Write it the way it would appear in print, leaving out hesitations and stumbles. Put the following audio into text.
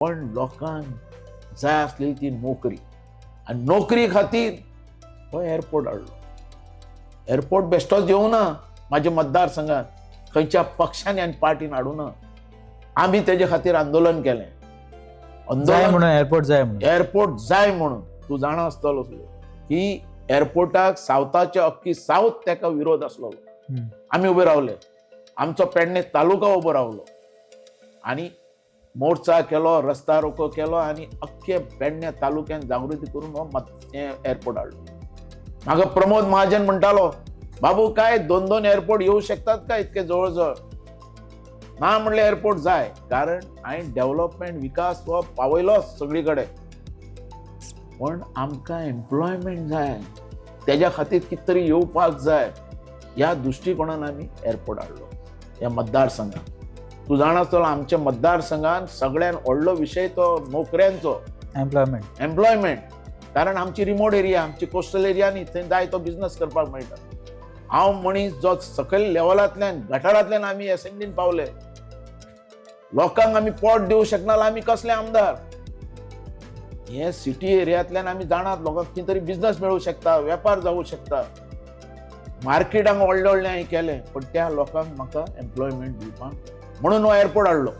पण लोकांक जाय आसली ती नोकरी आणि नोकरी खातीर हो एअरपोर्ट हाडलो. एअरपोर्ट बेश्टोच येवना माझ्या मतदारसंघात, खंयच्या पक्षांनी आनी पार्टीन हाडूना. आमी तेजे खातीर आंदोलन केलें. जाय म्हणून एअरपोर्ट जाय म्हणून. एअरपोर्ट जाय म्हणून. तूं जाणा आसतलो की एअरपोर्टाक सावथाचे अख्खी सावथ तेका विरोध आसलो. आमी उबे रावले. आमचो पेडणे तालुका उबो रावलो आनी मोर्चा केलो, रस्ता रोको केलो आनी अख्खे पेडणे तालुक्यान जागृती करून हो एअरपोर्ट हाडलो. म्हाका प्रमोद महाजन म्हणटालो, बाबू काय 2-2 एअरपोर्ट येऊ शकतात का इतके जवळ? ना म्हणले एअरपोर्ट जाय, कारण हांवें डेव्हलपमेंट विकास हो पावयलो सगळी कडेन, पण आमकां एम्प्लॉयमेंट जाय, तेज्या खातीर कितें तरी येवपाक जाय. ह्या दृश्टिकोनान आमी एअरपोर्ट हाडलो ह्या मतदारसंघात. तूं जाणा आसतलो आमच्या मतदारसंघात सगळ्यान व्हडलो विशय तो नोकऱ्यांचो, एम्प्लॉयमेंट. कारण आमची रिमोट एरिया, आमची कोस्टल एरिया न्ही, थंय जाय तो बिझनेस करपाक मेळटा. हांव मनीस जो सकयल लेवलांतल्यान गटारांतल्यान आमी एसेंब्लीन पावले, लोकांक आमी पोट दिवंक शकना, आमी कसले आमदार? हे सिटी एरियांतल्यान आमी जाणात लोकांक कितें तरी बिझनेस मेळूं शकता, वेपार जावूं शकता. मार्केटांक व्हडले व्हडले हांवें केले, पण त्या लोकांक म्हाका एम्प्लॉयमेंट दिवपाक म्हणून हो एअरपोर्ट हाडलो.